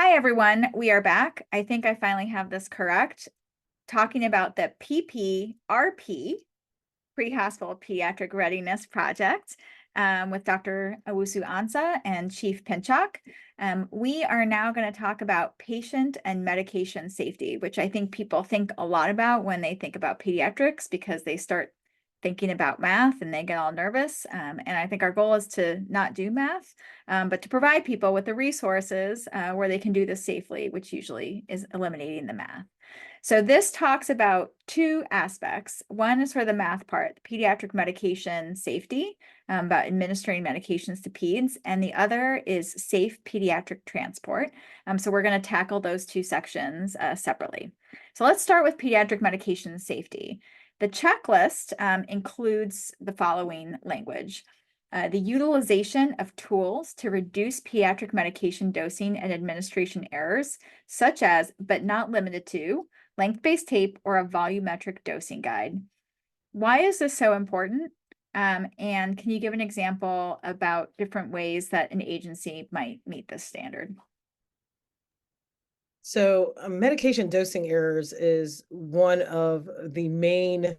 Hi, everyone. We are back. I think I finally have this correct. Talking about the PPRP, Pre-Hospital Pediatric Readiness Project, with Dr. Owusu-Ansah and Chief Pinchalk. We are now going to talk about patient and medication safety, which I think people think a lot about when they think about pediatrics because they start thinking about math and they get all nervous. And I think our goal is to not do math, but to provide people with the resources where they can do this safely, which usually is eliminating the math. So this talks about two aspects. One is for the math part, pediatric medication safety, about administering medications to peds, and the other is safe pediatric transport. So we're going to tackle those two sections separately. So let's start with pediatric medication safety. The checklist includes the following language. The utilization of tools to reduce pediatric medication dosing and administration errors, such as, but not limited to, length-based tape or a volumetric dosing guide. Why is this so important? And can you give an example about different ways that an agency might meet this standard? So medication dosing errors is one of the main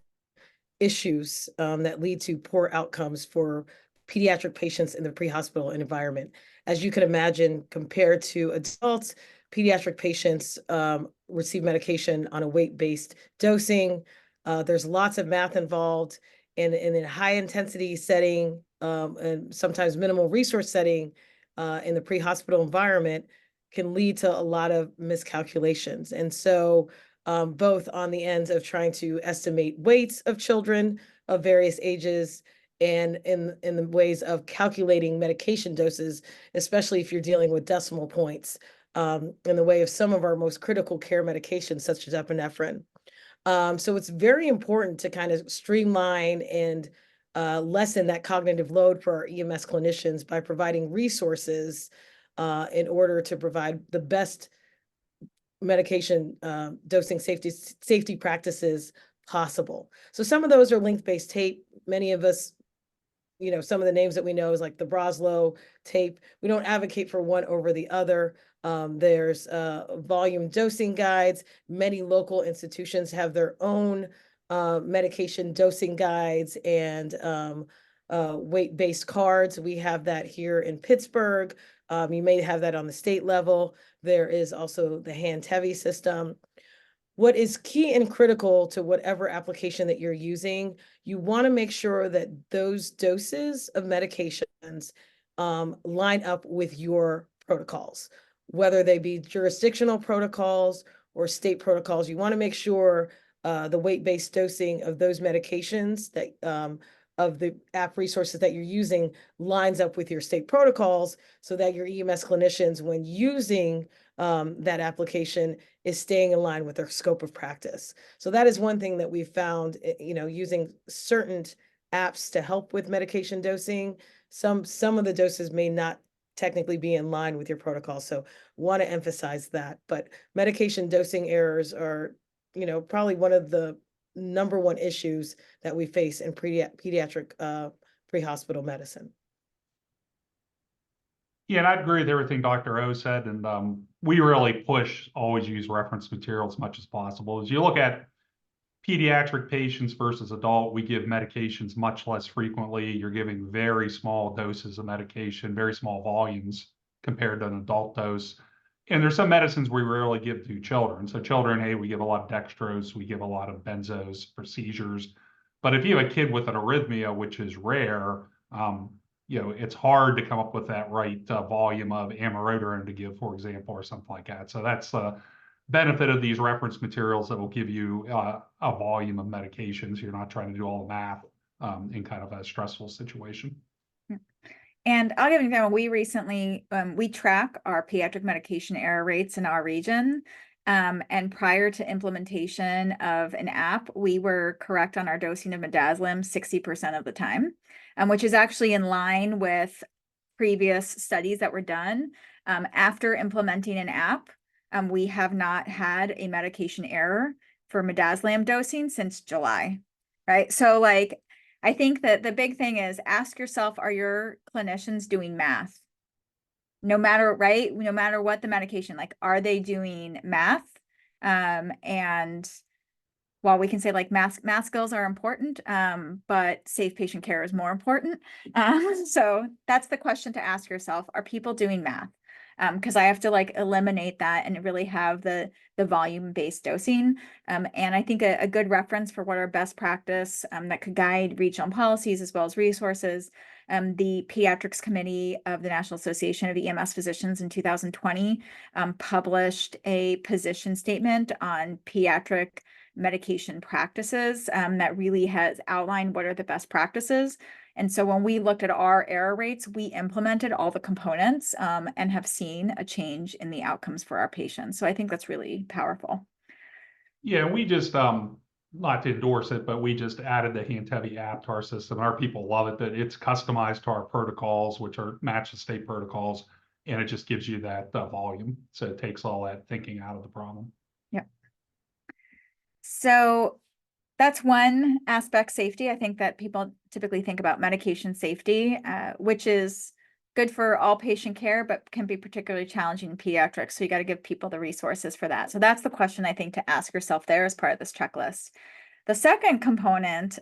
issues that lead to poor outcomes for pediatric patients in the pre-hospital environment. As you can imagine, compared to adults, pediatric patients receive medication on a weight-based dosing. There's lots of math involved, and in a high-intensity setting and sometimes minimal resource setting in the pre-hospital environment can lead to a lot of miscalculations. And so both on the ends of trying to estimate weights of children of various ages and in the ways of calculating medication doses, especially if you're dealing with decimal points, in the way of some of our most critical care medications, such as epinephrine. So it's very important to kind of streamline and lessen that cognitive load for our EMS clinicians by providing resources in order to provide the best medication dosing safety practices possible. So some of those are length-based tape. Many of us, some of the names that we know is like the Broslow tape. We don't advocate for one over the other. There's volume dosing guides. Many local institutions have their own medication dosing guides and weight-based cards. We have that here in Pittsburgh. You may have that on the state level. There is also the hand-heavy system. What is key and critical to whatever application that you're using, you want to make sure that those doses of medications line up with your protocols, whether they be jurisdictional protocols or state protocols. You want to make sure the weight-based dosing of those medications that of the app resources that you're using lines up with your state protocols so that your EMS clinicians, when using that application, is staying in line with their scope of practice. So that is one thing that we've found, using certain apps to help with medication dosing. Some of the doses may not technically be in line with your protocol. So want to emphasize that. But medication dosing errors are, probably one of the number one issues that we face in pediatric pre-hospital medicine. Yeah, and I agree with everything Dr. O said, and we really push always use reference material as much as possible. As you look at pediatric patients versus adult, we give medications much less frequently. You're giving very small doses of medication, very small volumes compared to an adult dose. And there's some medicines we rarely give to children. So children, hey, we give a lot of dextrose, we give a lot of benzos for seizures. But if you have a kid with an arrhythmia, which is rare, it's hard to come up with that right volume of amiodarone to give, for example, or something like that. So that's the benefit of these reference materials that will give you a volume of medications. You're not trying to do all the math in kind of a stressful situation. And I'll give an example. We recently, we track our pediatric medication error rates in our region. And prior to implementation of an app, we were correct on our dosing of midazolam 60% of the time, which is actually in line with previous studies that were done. After implementing an app, we have not had a medication error for midazolam dosing since July, right? So I think that the big thing is ask yourself, are your clinicians doing math? no matter, right, no matter what the medication, like, are they doing math? And while we can say like math skills are important, but safe patient care is more important. So that's the question to ask yourself. Are people doing math? Because I have to like eliminate that and really have the volume-based dosing. And I think a good reference for what are best practice that could guide regional policies as well as resources. The Pediatrics Committee of the National Association of EMS Physicians in 2020 published a position statement on pediatric medication practices that really has outlined what are the best practices. And so when we looked at our error rates, we implemented all the components and have seen a change in the outcomes for our patients. So I think that's really powerful. Yeah, we just, not to endorse it, but we just added the Hand-Heavy app to our system. Our people love it, that it's customized to our protocols, which are match the state protocols, and it just gives you that volume. So it takes all that thinking out of the problem. Yeah. So that's one aspect, safety. I think that people typically think about medication safety, which is good for all patient care, but can be particularly challenging in pediatrics. So you got to give people the resources for that. So that's the question I think to ask yourself there as part of this checklist. The second component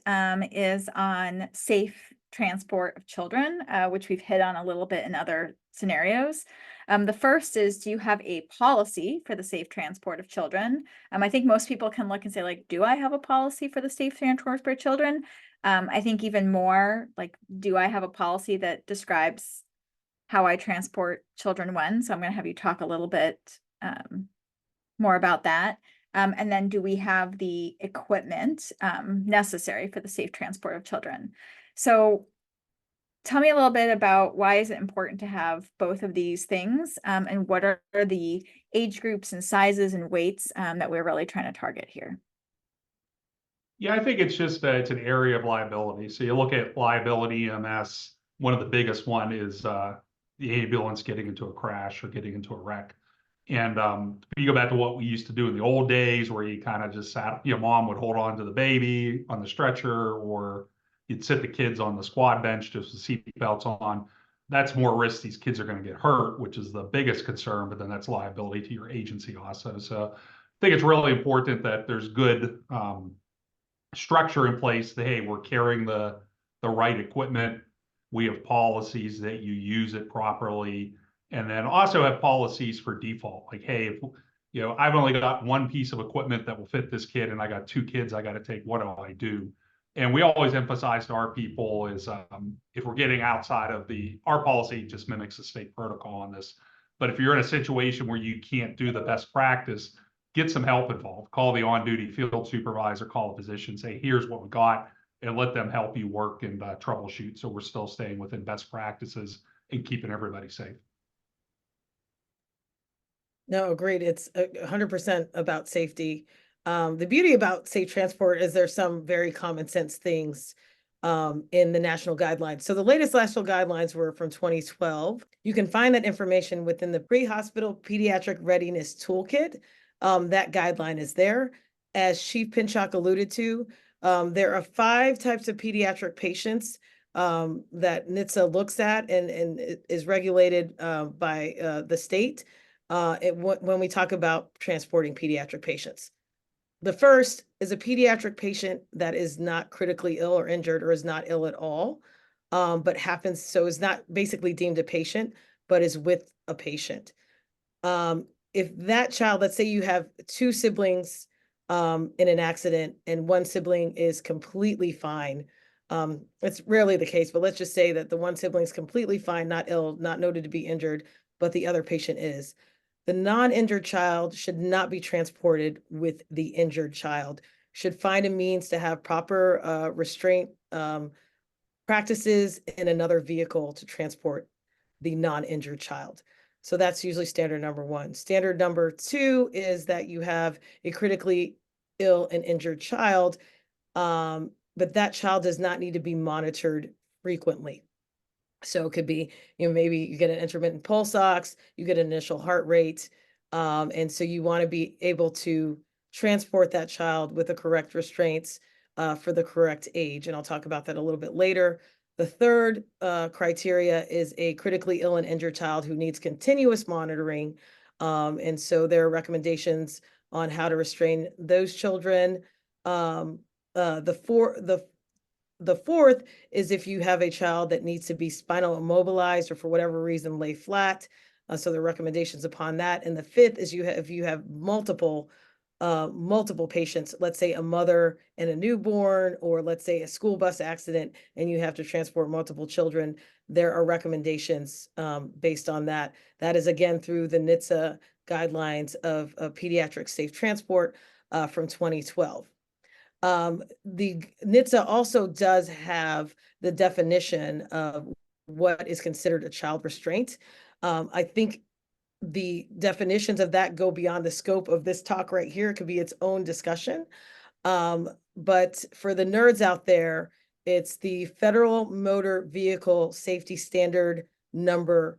is on safe transport of children, which we've hit on a little bit in other scenarios. The first is, do you have a policy for the safe transport of children? I think most people can look and say, like, do I have a policy for the safe transport for children? I think even more, like, do I have a policy that describes how I transport children when? So I'm going to have you talk a little bit more about that. And then do we have the equipment necessary for the safe transport of children? So tell me a little bit about why is it important to have both of these things, and what are the age groups and sizes and weights that we're really trying to target here? Yeah, I think it's just it's an area of liability. So you look at liability EMS, one of the biggest one is the ambulance getting into a crash or getting into a wreck. And if you go back to what we used to do in the old days, where you kind of just sat, your mom would hold on to the baby on the stretcher, or you'd sit the kids on the squad bench just with seatbelts on. That's more risk. These kids are going to get hurt, which is the biggest concern, but then that's liability to your agency also. So I think it's really important that there's good structure in place that, hey, we're carrying the right equipment. We have policies that you use it properly, and then also have policies for default. Like, hey, if I've only got one piece of equipment that will fit this kid, and I got two kids I got to take. What do I do? And we always emphasize to our people is if we're getting outside of our policy, just mimics the state protocol on this. But if you're in a situation where you can't do the best practice, get some help involved. Call the on-duty field supervisor, call a physician, say, here's what we got, and let them help you work and troubleshoot. So we're still staying within best practices and keeping everybody safe. No, agreed. It's 100% about safety. The beauty about safe transport is there's some very common sense things in the national guidelines. So the latest national guidelines were from 2012. You can find that information within the Prehospital Pediatric Readiness Toolkit. That guideline is there. As Chief Pinchalk alluded to, there are 5 types of pediatric patients that NHTSA looks at and is regulated by the state when we talk about transporting pediatric patients. The first is a pediatric patient that is not critically ill or injured or is not ill at all, but is not basically deemed a patient, but is with a patient. If that child, let's say you have 2 siblings in an accident and one sibling is completely fine. It's rarely the case, but let's just say that the one sibling is completely fine, not ill, not noted to be injured, but the other patient is. The non-injured child should not be transported with the injured child, should find a means to have proper restraint practices in another vehicle to transport the non-injured child. So that's usually standard number 1. Standard number 2 is that you have a critically ill and injured child, but that child does not need to be monitored frequently. So it could be, maybe you get an intermittent pulse ox, you get an initial heart rate, and so you want to be able to transport that child with the correct restraints for the correct age. And I'll talk about that a little bit later. The third criteria is a critically ill and injured child who needs continuous monitoring. And so there are recommendations on how to restrain those children. The fourth is if you have a child that needs to be spinal immobilized or for whatever reason lay flat. So there are recommendations upon that. And the fifth is if you have multiple patients, let's say a mother and a newborn, or let's say a school bus accident, and you have to transport multiple children, there are recommendations based on that. That is again through the NHTSA guidelines of pediatric safe transport from 2012. The NHTSA also does have the definition of what is considered a child restraint. I think the definitions of that go beyond the scope of this talk right here. It could be its own discussion. But for the nerds out there, it's the Federal Motor Vehicle Safety Standard number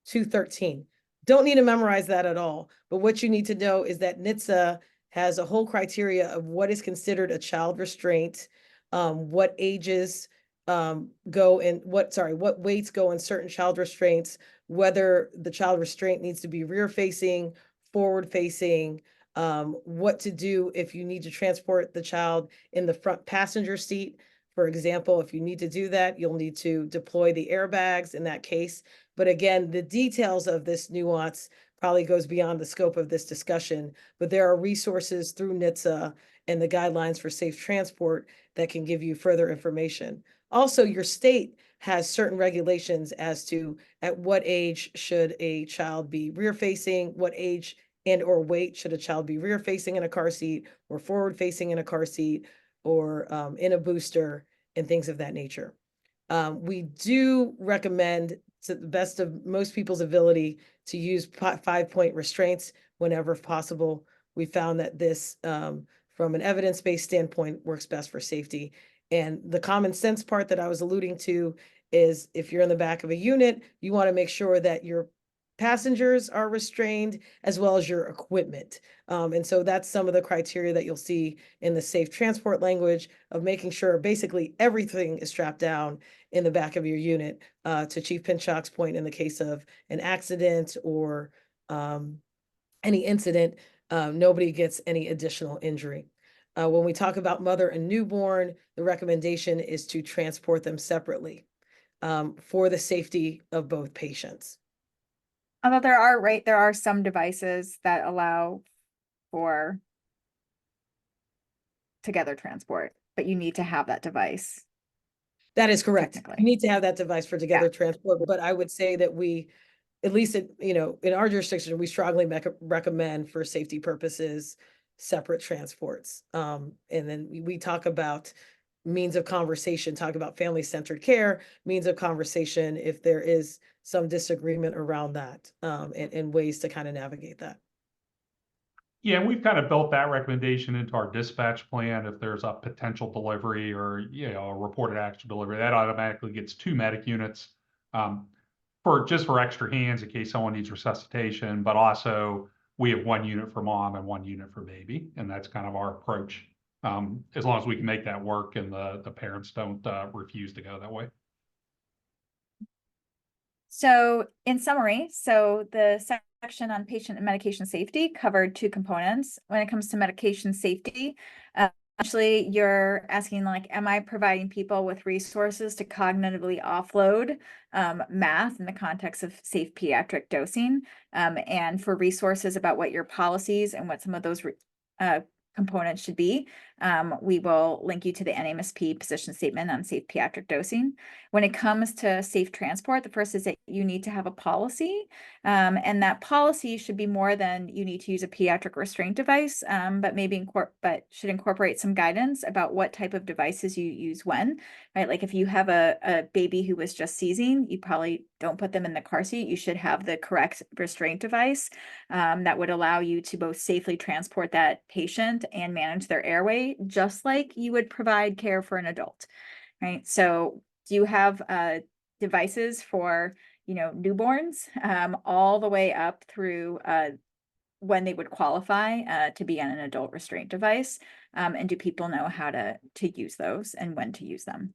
213. Don't need to memorize that at all. But what you need to know is that NHTSA has a whole criteria of what is considered a child restraint, what ages go in, what weights go in certain child restraints, whether the child restraint needs to be rear facing, forward facing, what to do if you need to transport the child in the front passenger seat. For example, if you need to do that, you'll need to deploy the airbags in that case. But again, the details of this nuance probably goes beyond the scope of this discussion, but there are resources through NHTSA and the guidelines for safe transport that can give you further information. Also, your state has certain regulations as to at what age should a child be rear facing, what age and or weight should a child be rear facing in a car seat or forward facing in a car seat or in a booster and things of that nature. We do recommend, to the best of most people's ability, to use 5-point restraints whenever possible. We found that this, from an evidence-based standpoint, works best for safety. And the common sense part that I was alluding to is if you're in the back of a unit, you want to make sure that your passengers are restrained as well as your equipment. And so that's some of the criteria that you'll see in the safe transport language of making sure basically everything is strapped down in the back of your unit. To Chief Pinchalk's point, in the case of an accident or any incident, nobody gets any additional injury. When we talk about mother and newborn, the recommendation is to transport them separately for the safety of both patients. Although there are some devices that allow for together transport, but you need to have that device. That is correct. You Technically. need to have that device for together transport, but I would say that we, at least in our jurisdiction, we strongly recommend for safety purposes separate transports. And then we talk about means of conversation, talk about family-centered care, means of conversation if there is some disagreement around that, and ways to kind of navigate that. Yeah, we've kind of built that recommendation into our dispatch plan. If there's a potential delivery or, a reported actual delivery, that automatically gets 2 medic units for extra hands in case someone needs resuscitation, but also we have 1 unit for mom and 1 unit for baby. And that's kind of our approach. As long as we can make that work and the parents don't refuse to go that way. So in summary, the section on patient and medication safety covered 2 components. When it comes to medication safety, actually you're asking am I providing people with resources to cognitively offload math in the context of safe pediatric dosing, and for resources about what your policies and what some of those components should be. We will link you to the NMSP position statement on safe pediatric dosing. When it comes to safe transport, the first is that you need to have a policy, and that policy should be more than you need to use a pediatric restraint device, but should incorporate some guidance about what type of devices you use when, right? Like if you have a baby who was just seizing, you probably don't put them in the car seat. You should have the correct restraint device that would allow you to both safely transport that patient and manage their airway, just like you would provide care for an adult, right? So do you have devices for, newborns all the way up through when they would qualify to be on an adult restraint device? And do people know how to use those and when to use them?